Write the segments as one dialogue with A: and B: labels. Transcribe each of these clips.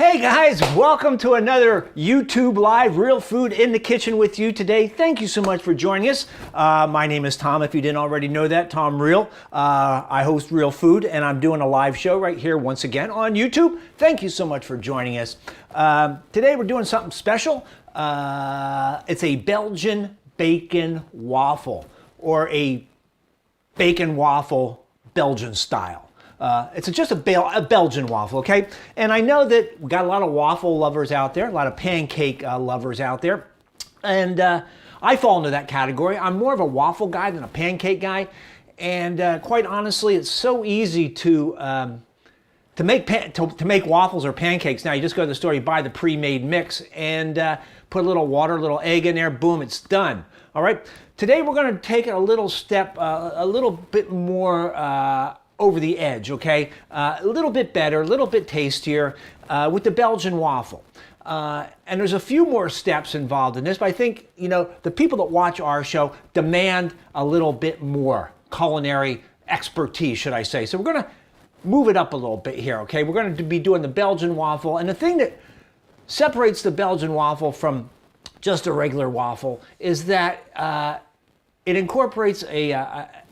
A: Hey guys, welcome to another YouTube Live, Real Food in the Kitchen with you today. Thank you so much for joining us. My name is Tom, if you didn't already know that, Tom Riehl. I host Real Food and I'm doing a live show right here once again on YouTube. Thank you so much for joining us. Today we're doing something special. It's a Belgian bacon waffle, or a bacon waffle Belgian style. It's just a Belgian waffle, okay? And I know that we got a lot of waffle lovers out there, a lot of pancake lovers out there, and I fall into that category. I'm more of a waffle guy than a pancake guy, and quite honestly, it's so easy to make waffles or pancakes. Now you just go to the store, you buy the pre-made mix, and put a little water, a little egg in there, boom, it's done. All right. Today we're going to take it a little step, a little bit more over the edge, okay? A little bit better, a little bit tastier with the Belgian waffle. And there's a few more steps involved in this, but I think, you know, the people that watch our show demand a little bit more culinary expertise, should I say. So we're gonna move it up a little bit here, okay? We're gonna be doing the Belgian waffle, and the thing that separates the Belgian waffle from just a regular waffle is that it incorporates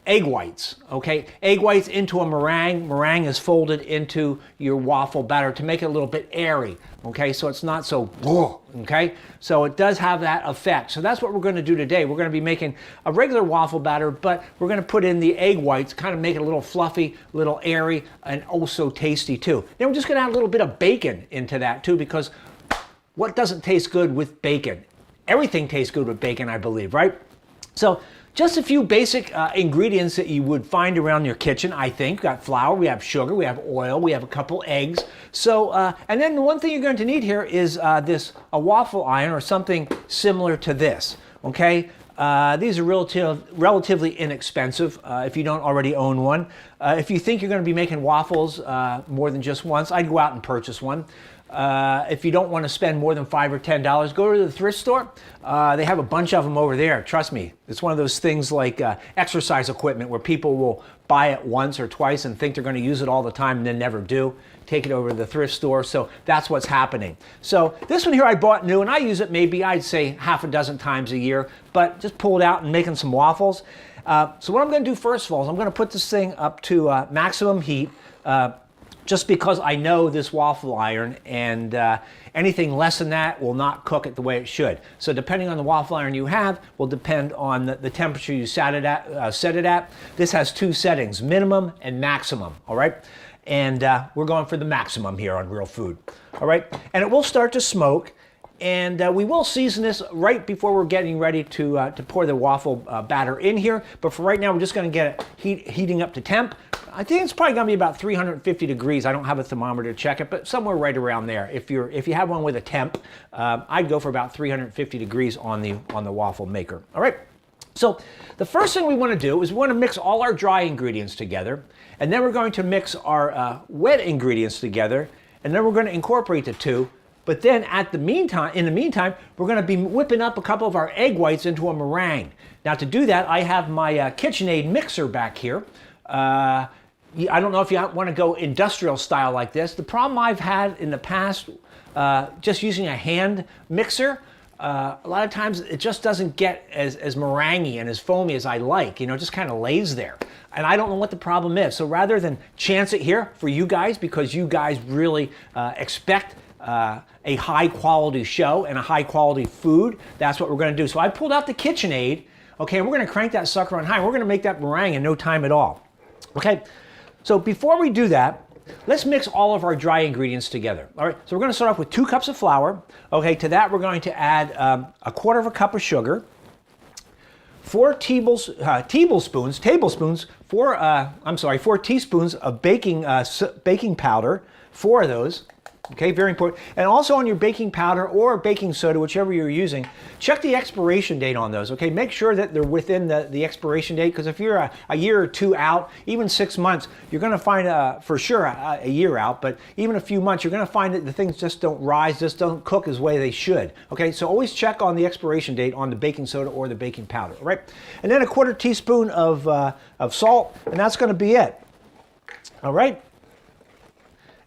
A: egg whites, okay? Egg whites into a meringue. Meringue is folded into your waffle batter to make it a little bit airy, okay? So it's not so, okay? So it does have that effect. So that's what we're gonna do today. We're gonna be making a regular waffle batter, but we're gonna put in the egg whites, kind of make it a little fluffy, a little airy, and also tasty too. Then we're just gonna add a little bit of bacon into that too, because what doesn't taste good with bacon? Everything tastes good with bacon, I believe, right? So just a few basic ingredients that you would find around your kitchen, I think. We got flour, we have sugar, we have oil, we have a couple eggs. So, and then the one thing you're going to need here is a waffle iron or something similar to this, okay? These are relatively inexpensive if you don't already own one. If you think you're going to be making waffles more than just once, I'd go out and purchase one. If you don't want to spend more than $5 or $10, go to the thrift store. They have a bunch of them over there. Trust me, it's one of those things like exercise equipment where people will buy it once or twice and think they're going to use it all the time and then never do. Take it over to the thrift store. So that's what's happening. So this one here I bought new, and I use it maybe, I'd say, half a dozen times a year, but just pull it out and making some waffles. So what I'm going to do first of all is I'm going to put this thing up to maximum heat. Just because I know this waffle iron, and anything less than that will not cook it the way it should. So depending on the waffle iron you have will depend on the temperature you set it at. This has two settings, minimum and maximum, all right? And we're going for the maximum here on Real Food, all right? And it will start to smoke, and we will season this right before we're getting ready to pour the waffle batter in here. But for right now, we're just gonna get it heating up to temp. I think it's probably gonna be about 350 degrees. I don't have a thermometer to check it, but somewhere right around there. If you have one with a temp, I'd go for about 350 degrees on the waffle maker. All right. So the first thing we want to do is we want to mix all our dry ingredients together, and then we're going to mix our wet ingredients together, and then we're going to incorporate the two. But then in the meantime, we're going to be whipping up a couple of our egg whites into a meringue. Now to do that, I have my KitchenAid mixer back here. I don't know if you want to go industrial style like this. The problem I've had in the past, just using a hand mixer, a lot of times it just doesn't get as meringue and as foamy as I like. You know, it just kind of lays there. And I don't know what the problem is. So rather than chance it here for you guys, because you guys really expect a high quality show and a high quality food, that's what we're going to do. So I pulled out the KitchenAid, okay, and we're going to crank that sucker on high. We're going to make that meringue in no time at all. Okay, so before we do that, let's mix all of our dry ingredients together. All right, so we're going to start off with 2 cups of flour. Okay, to that we're going to add a quarter of a cup of sugar, 4 teaspoons of baking powder, 4 of those. Okay, very important. And also on your baking powder or baking soda, whichever you're using, check the expiration date on those, okay? Make sure that they're within the expiration date, because if you're a year or two out, even 6 months, you're gonna find, for sure, a year out, but even a few months, you're gonna find that the things just don't rise, just don't cook as way they should, okay? So always check on the expiration date on the baking soda or the baking powder, all right? And then a 1/4 teaspoon of salt, and that's gonna be it, all right?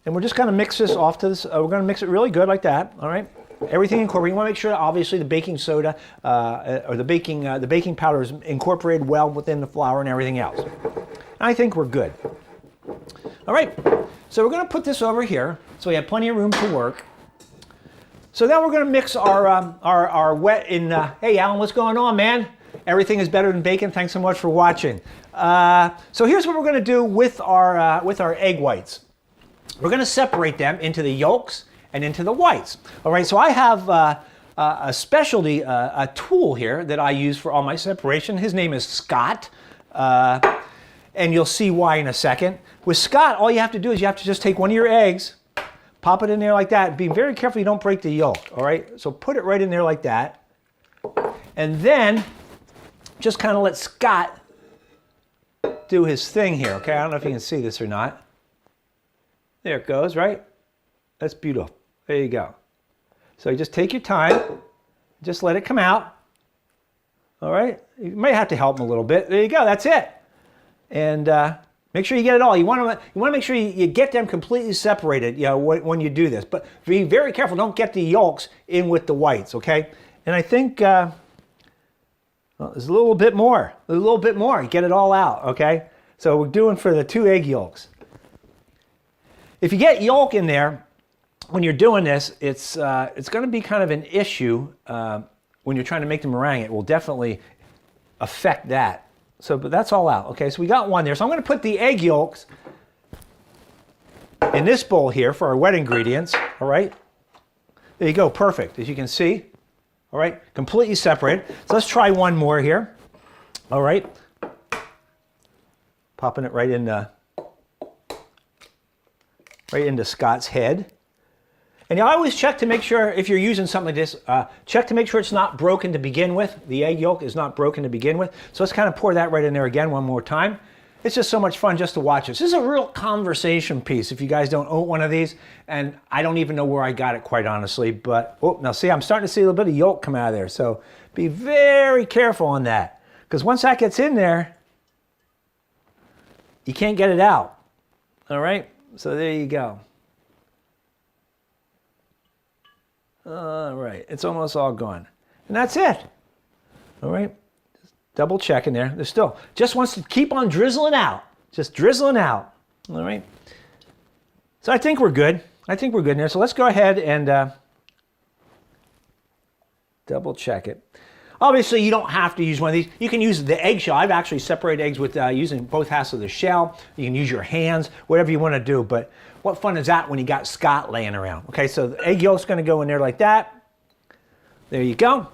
A: And we're just going to mix this off to this. We're going to mix it really good like that. All right. Everything incorporated. You want to make sure, obviously, the baking soda or the baking powder is incorporated well within the flour and everything else. And I think we're good. All right. So we're going to put this over here, so we have plenty of room to work. So now we're going to mix our wet in. Hey, Alan, what's going on, man? Everything is better than bacon. Thanks so much for watching. So here's what we're going to do with our egg whites. We're going to separate them into the yolks and into the whites. All right, so I have a specialty, a tool here that I use for all my separation. His name is Scott, and you'll see why in a second. With Scott, all you have to do is you have to just take one of your eggs, pop it in there like that. Be very careful you don't break the yolk, all right? So put it right in there like that. And then just kind of let Scott do his thing here, okay? I don't know if you can see this or not. There it goes, right? That's beautiful. There you go. So you just take your time, just let it come out. All right? You might have to help him a little bit. There you go, that's it. And make sure you get it all. You want to make sure you get them completely separated, you know, when you do this. But be very careful, don't get the yolks in with the whites, okay? And I think well, there's a little bit more. A little bit more. Get it all out, okay? So we're doing for the 2 egg yolks. If you get yolk in there, when you're doing this, it's going to be kind of an issue when you're trying to make the meringue. It will definitely affect that. So, but that's all out. Okay, so we got one there. So I'm going to put the egg yolks in this bowl here for our wet ingredients. All right, there you go. Perfect, as you can see. All right, completely separated. So let's try one more here. All right, popping it right into Scott's head. And you always check to make sure, if you're using something like this, check to make sure it's not broken to begin with. The egg yolk is not broken to begin with. So let's kind of pour that right in there again one more time. It's just so much fun just to watch this. This is a real conversation piece if you guys don't own one of these. And I don't even know where I got it, quite honestly. But, oh, now see, I'm starting to see a little bit of yolk come out of there. So be very careful on that. Because once that gets in there, you can't get it out. All right? So there you go. All right, it's almost all gone. And that's it. All right, just double checking there. There's still, just wants to keep on drizzling out. Just drizzling out. All right. So I think we're good. I think we're good in there. So let's go ahead and double check it. Obviously, you don't have to use one of these. You can use the egg shell. I've actually separated eggs with using both halves of the shell. You can use your hands, whatever you want to do. But what fun is that when you got Scott laying around? Okay, so the egg yolk's going to go in there like that. There you go.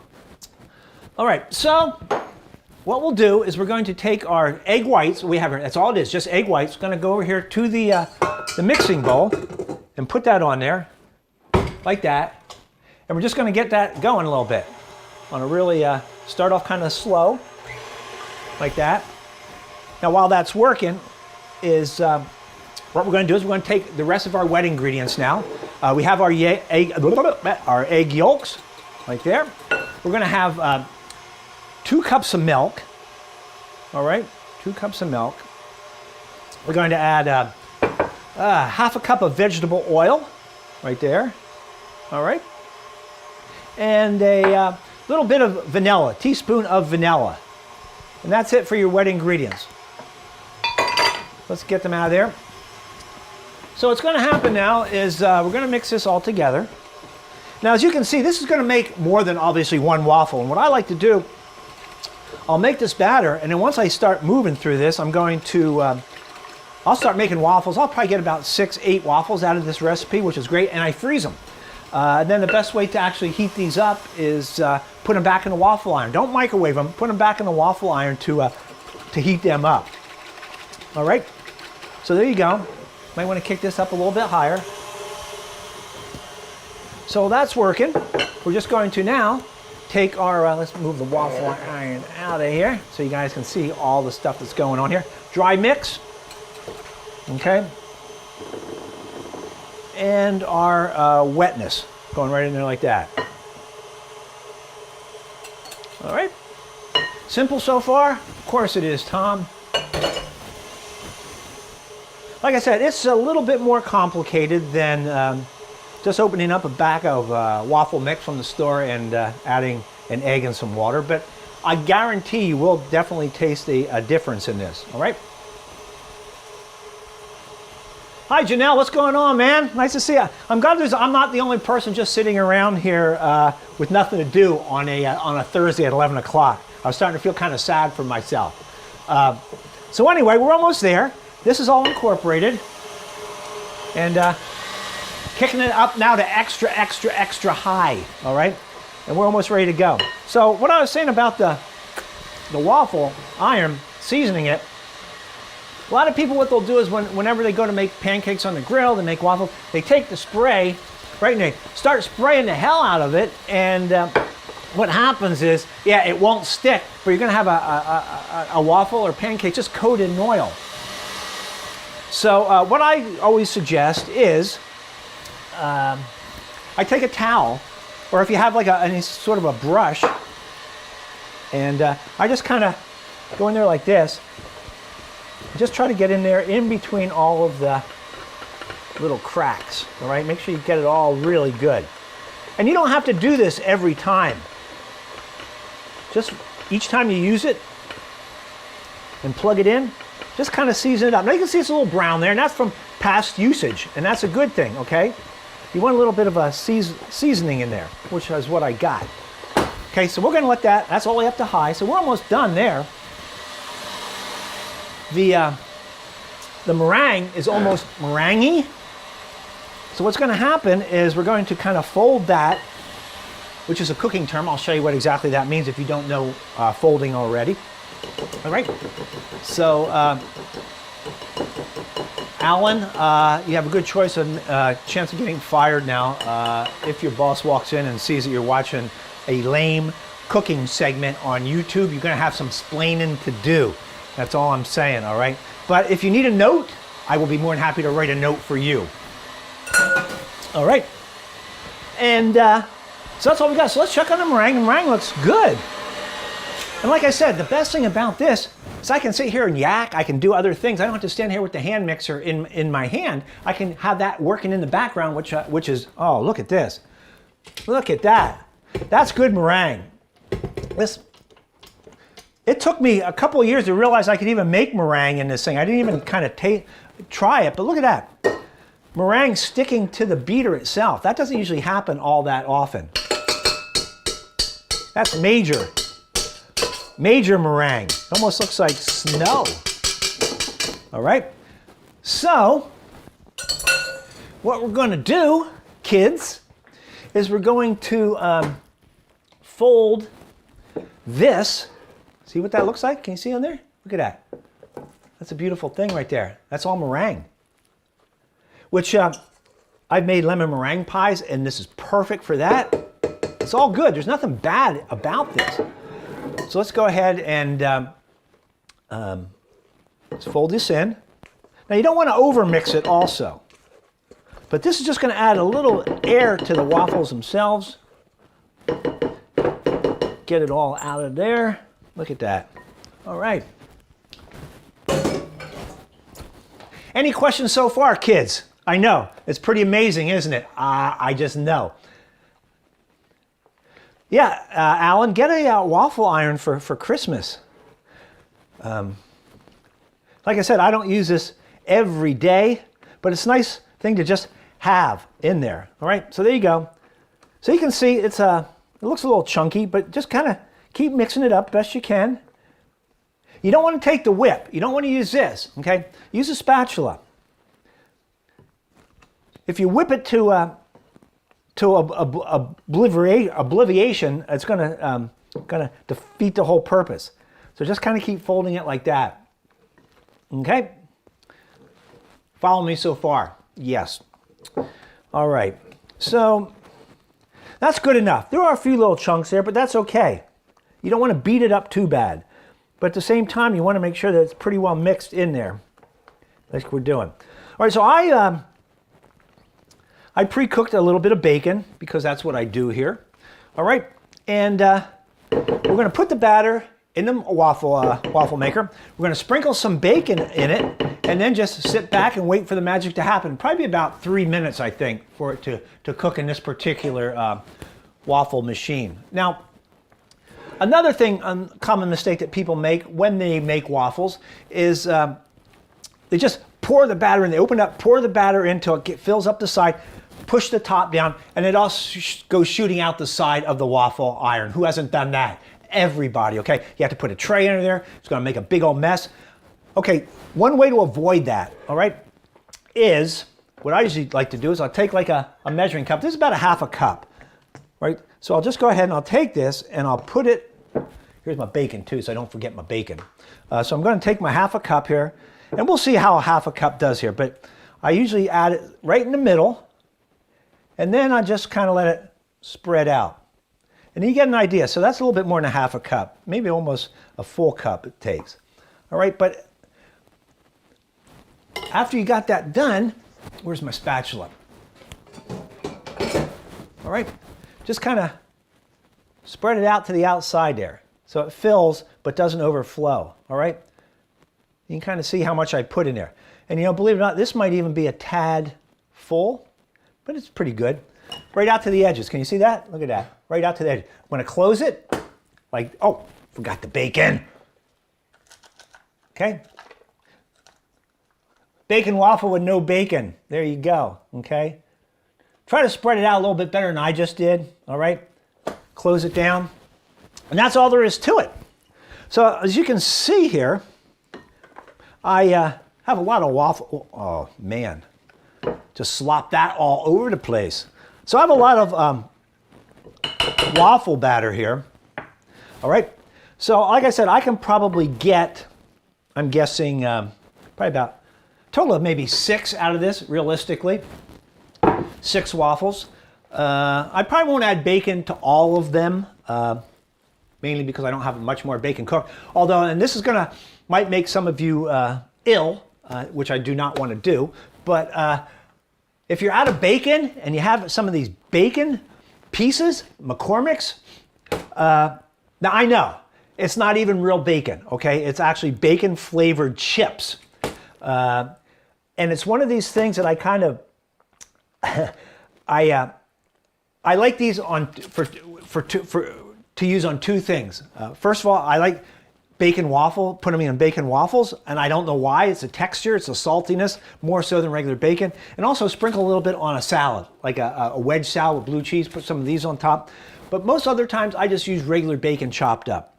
A: All right, so what we'll do is we're going to take our egg whites. We have, that's all it is, just egg whites. Going to go over here to the mixing bowl and put that on there like that. And we're just going to get that going a little bit. On a really start off kind of slow, like that. Now while that's working, is what we're going to do is we're going to take the rest of our wet ingredients now. We have our egg yolks, right there. We're going to have 2 cups of milk. All right, 2 cups of milk. We're going to add half a cup of vegetable oil, right there. All right, and a little bit of vanilla, teaspoon of vanilla. And that's it for your wet ingredients. Let's get them out of there. So what's going to happen now is we're going to mix this all together. Now, as you can see, this is going to make more than obviously one waffle. And what I like to do, I'll make this batter, and then once I start moving through this, I'm going to, I'll start making waffles. I'll probably get about 6, 8 waffles out of this recipe, which is great, and I freeze them. And then the best way to actually heat these up is put them back in the waffle iron. Don't microwave them. Put them back in the waffle iron to heat them up. All right. So there you go. Might want to kick this up a little bit higher. So that's working. We're just going to now take our, let's move the waffle iron out of here so you guys can see all the stuff that's going on here. Dry mix. Okay. And our wetness going right in there like that. All right. Simple so far? Of course it is, Tom. Like I said, it's a little bit more complicated than just opening up a bag of waffle mix from the store and adding an egg and some water, but I guarantee you will definitely taste a difference in this, all right? Hi Janelle, what's going on, man? Nice to see you. I'm glad I'm not the only person just sitting around here with nothing to do on a Thursday at 11 o'clock. I was starting to feel kind of sad for myself. So anyway, we're almost there. This is all incorporated. And kicking it up now to extra, extra, extra high, all right? And we're almost ready to go. So what I was saying about the waffle iron, seasoning it, a lot of people, what they'll do is whenever they go to make pancakes on the grill, they make waffles, they take the spray, right, and they start spraying the hell out of it, and what happens is, yeah, it won't stick, but you're gonna have a waffle or pancake just coated in oil. So what I always suggest is, I take a towel, or if you have like any sort of a brush, and I just kind of go in there like this. Just try to get in there in between all of the little cracks, all right? Make sure you get it all really good. And you don't have to do this every time. Just each time you use it and plug it in, just kind of season it up. Now you can see it's a little brown there, and that's from past usage, and that's a good thing, okay? You want a little bit of a seasoning in there, which is what I got. Okay, so we're gonna let that's all the way up to high, so we're almost done there. The meringue is almost meringue-y. So what's going to happen is we're going to kind of fold that, which is a cooking term. I'll show you what exactly that means if you don't know folding already. All right. So, Alan, you have a good chance of getting fired now if your boss walks in and sees that you're watching a lame cooking segment on YouTube. You're going to have some splaining to do. That's all I'm saying, all right? But if you need a note, I will be more than happy to write a note for you. All right. And so that's all we got. So let's check on the meringue. The meringue looks good. And like I said, the best thing about this is I can sit here and yak. I can do other things. I don't have to stand here with the hand mixer in my hand. I can have that working in the background, which is, oh, look at this. Look at that. That's good meringue. It took me a couple of years to realize I could even make meringue in this thing. I didn't even kind of try it, but look at that. Meringue sticking to the beater itself. That doesn't usually happen all that often. That's major meringue. It almost looks like snow. All right. So, what we're going to do, kids, is we're going to fold this. See what that looks like? Can you see on there? Look at that. That's a beautiful thing right there. That's all meringue. Which I've made lemon meringue pies, and this is perfect for that. It's all good. There's nothing bad about this. So let's go ahead and let's fold this in. Now you don't want to over-mix it also. But this is just going to add a little air to the waffles themselves. Get it all out of there. Look at that. All right. Any questions so far, kids? I know. It's pretty amazing, isn't it? I just know. Yeah, Alan, get a waffle iron for Christmas. Like I said, I don't use this every day, but it's a nice thing to just have in there. All right, so there you go. So you can see it looks a little chunky, but just kind of keep mixing it up best you can. You don't want to take the whip. You don't want to use this, okay? Use a spatula. If you whip it to obliviation, it's gonna defeat the whole purpose. So just kind of keep folding it like that. Okay? Follow me so far? Yes. All right. So that's good enough. There are a few little chunks there, but that's okay. You don't want to beat it up too bad. But at the same time, you want to make sure that it's pretty well mixed in there, like we're doing. All right, so I pre-cooked a little bit of bacon because that's what I do here. All right, and we're going to put the batter in the waffle maker. We're going to sprinkle some bacon in it, and then just sit back and wait for the magic to happen. Probably about 3 minutes, I think, for it to cook in this particular waffle machine. Now, another thing, a common mistake that people make when they make waffles is they just pour the batter in. They open up, pour the batter in until it fills up the side, push the top down, and it all goes shooting out the side of the waffle iron. Who hasn't done that? Everybody, okay? You have to put a tray under there. It's going to make a big old mess. Okay, one way to avoid that, all right, is what I usually like to do is I'll take like a measuring cup. This is about a half a cup, right? So I'll just go ahead and I'll take this and I'll put it, here's my bacon too, so I don't forget my bacon. So I'm going to take my half a cup here, and we'll see how a half a cup does here, but I usually add it right in the middle, and then I just kind of let it spread out. And you get an idea. So that's a little bit more than a half a cup, maybe almost a full cup it takes. All right, but after you got that done, where's my spatula? All right, just kind of spread it out to the outside there so it fills but doesn't overflow. All right, you can kind of see how much I put in there. And you know, believe it or not, this might even be a tad full, but it's pretty good. Right out to the edges. Can you see that? Look at that. Right out to the edge. I'm going to close it. Like, oh, forgot the bacon. Okay. Bacon waffle with no bacon. There you go. Okay. Try to spread it out a little bit better than I just did. All right. Close it down. And that's all there is to it. So as you can see here, I have a lot of waffle. Oh, man. Just slop that all over the place. So I have a lot of waffle batter here. All right. So like I said, I can probably get, I'm guessing, probably about a total of maybe 6 out of this, realistically. 6 waffles. I probably won't add bacon to all of them, mainly because I don't have much more bacon cooked. Although, and this is might make some of you ill, which I do not want to do, but if you're out of bacon and you have some of these bacon pieces, McCormick's, now I know it's not even real bacon, okay? It's actually bacon flavored chips. And it's one of these things that I kind of, I like these to use on 2 things. First of all, I like bacon waffle, put them in bacon waffles, and I don't know why. It's a texture, it's a saltiness, more so than regular bacon. And also sprinkle a little bit on a salad, like a wedge salad with blue cheese, put some of these on top. But most other times I just use regular bacon chopped up.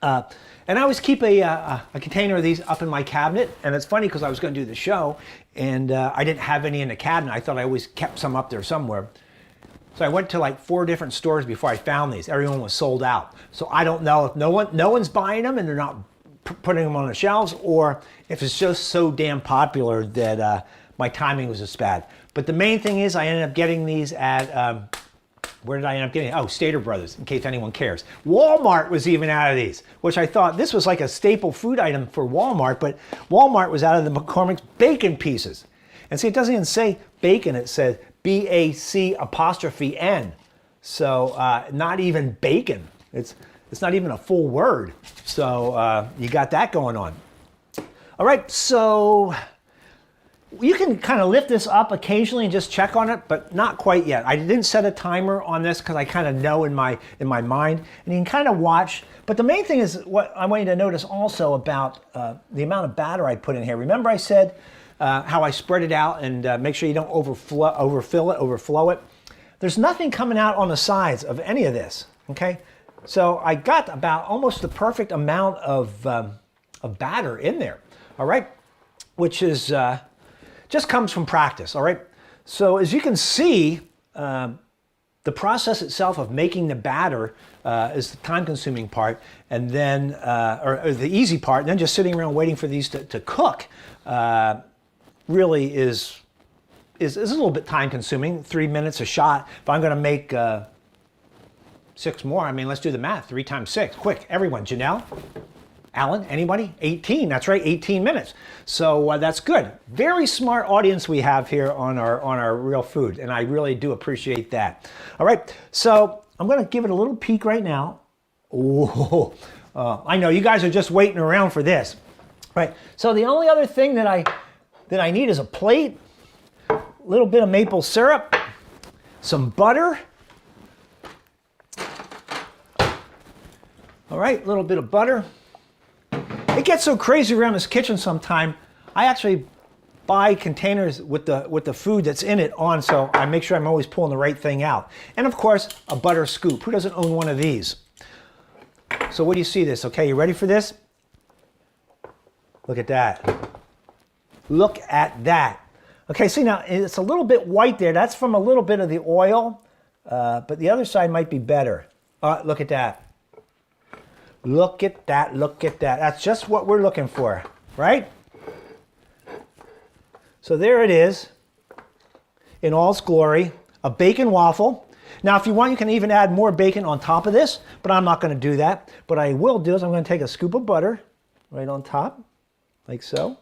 A: And I always keep a container of these up in my cabinet, and it's funny because I was going to do the show, and I didn't have any in the cabinet. I thought I always kept some up there somewhere. So I went to like 4 different stores before I found these. Everyone was sold out. So I don't know if no one's buying them and they're not putting them on the shelves, or if it's just so damn popular that my timing was just bad. But the main thing is I ended up getting these at, where did I end up getting? Oh, Stater Brothers, in case anyone cares. Walmart was even out of these, which I thought this was like a staple food item for Walmart, but Walmart was out of the McCormick's bacon pieces. And see, it doesn't even say bacon, it says BAC''N. So not even bacon. It's not even a full word. So you got that going on. All right, so you can kind of lift this up occasionally and just check on it, but not quite yet. I didn't set a timer on this because I kind of know in my mind, and you can kind of watch. But the main thing is what I want you to notice also about the amount of batter I put in here. Remember I said how I spread it out and make sure you don't overflow it. There's nothing coming out on the sides of any of this, okay? So I got about almost the perfect amount of batter in there, all right? Which is just comes from practice, all right? So as you can see, the process itself of making the batter is the time-consuming part, and then, or the easy part, and then just sitting around waiting for these to cook really is a little bit time-consuming. 3 minutes a shot. If I'm going to make 6 more, I mean, let's do the math. 3 times 6. Quick, everyone. Janelle? Alan? Anybody? 18. That's right, 18 minutes. So that's good. Very smart audience we have here on our Real Food, and I really do appreciate that. All right, so I'm going to give it a little peek right now. I know you guys are just waiting around for this. Right. So the only other thing that that I need is a plate, a little bit of maple syrup, some butter. All right, a little bit of butter. It gets so crazy around this kitchen sometime. I actually buy containers with the food that's in it on, so I make sure I'm always pulling the right thing out. And of course, a butter scoop. Who doesn't own one of these? So what do you see this? Okay, you ready for this? Look at that. Look at that. Okay, see now, it's a little bit white there. That's from a little bit of the oil, but the other side might be better. Look at that. Look at that, look at that. That's just what we're looking for, right? So there it is, in all its glory, a bacon waffle. Now, if you want, you can even add more bacon on top of this, but I'm not going to do that. What I will do is I'm going to take a scoop of butter right on top, like so.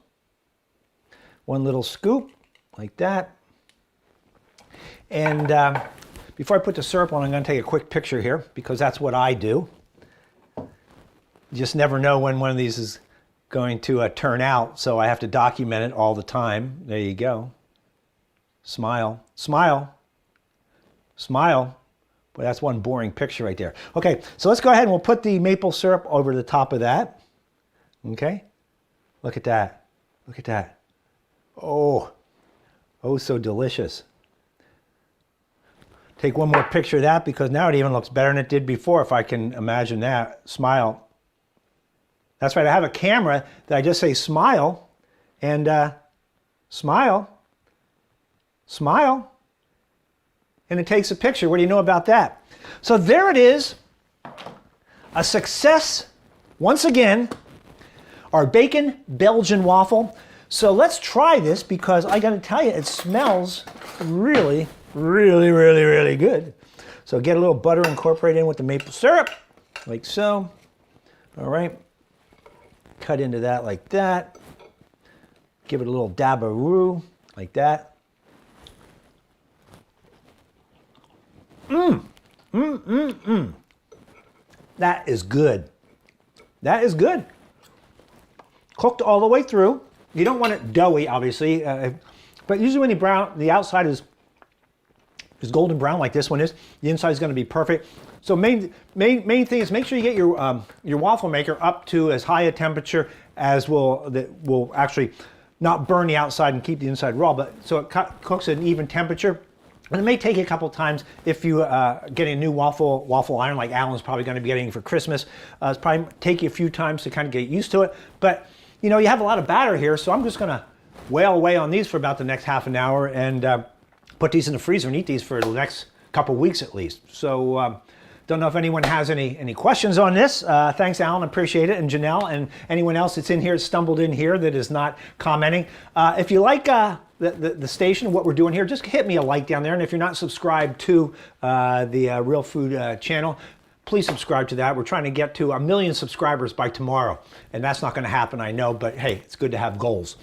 A: One little scoop, like that. And before I put the syrup on, I'm going to take a quick picture here, because that's what I do. You just never know when one of these is going to turn out, so I have to document it all the time. There you go. Smile, smile, smile. Boy, that's one boring picture right there. Okay, so let's go ahead and we'll put the maple syrup over the top of that. Okay, look at that. Look at that. Oh, oh, so delicious. Take one more picture of that, because now it even looks better than it did before, if I can imagine that. Smile. That's right, I have a camera that I just say smile, and smile, smile, and it takes a picture. What do you know about that? So there it is, a success, once again, our bacon Belgian waffle. So let's try this, because I gotta tell you, it smells really, really, really, really good. So get a little butter incorporated in with the maple syrup, like so. All right. Cut into that like that. Give it a little dab of roux, like that. That is good. That is good. Cooked all the way through. You don't want it doughy, obviously, but usually when the outside is golden brown like this one is, the inside is going to be perfect. So main thing is make sure you get your waffle maker up to as high a temperature as that will actually not burn the outside and keep the inside raw, but so it cooks at an even temperature. And it may take you a couple times if you getting a new waffle iron like Alan's probably going to be getting for Christmas. It's probably take you a few times to kind of get used to it. But you know, you have a lot of batter here, so I'm just going to whale away on these for about the next half an hour and put these in the freezer and eat these for the next couple weeks at least. So don't know if anyone has any questions on this. Thanks, Alan, appreciate it, and Janelle, and anyone else that's in here, stumbled in here that is not commenting. If you like the station, what we're doing here, just hit me a like down there, and if you're not subscribed to the Real Food channel, please subscribe to that. We're trying to get to 1 million subscribers by tomorrow, and that's not going to happen, I know, but hey, it's good to have goals.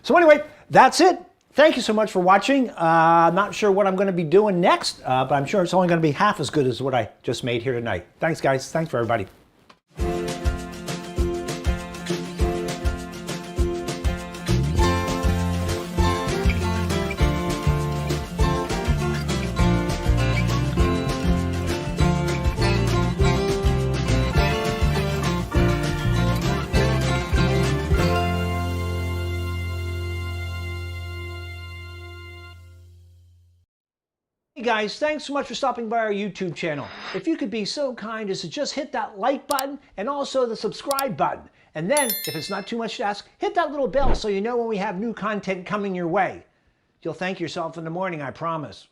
A: So anyway, that's it. Thank you so much for watching. I'm not sure what I'm going to be doing next, but I'm sure it's only going to be half as good as what I just made here tonight. Thanks, guys. Thanks for everybody. Hey guys, thanks so much for stopping by our YouTube channel. If you could be so kind as to just hit that like button and also the subscribe button. And then, if it's not too much to ask, hit that little bell so you know when we have new content coming your way. You'll thank yourself in the morning, I promise.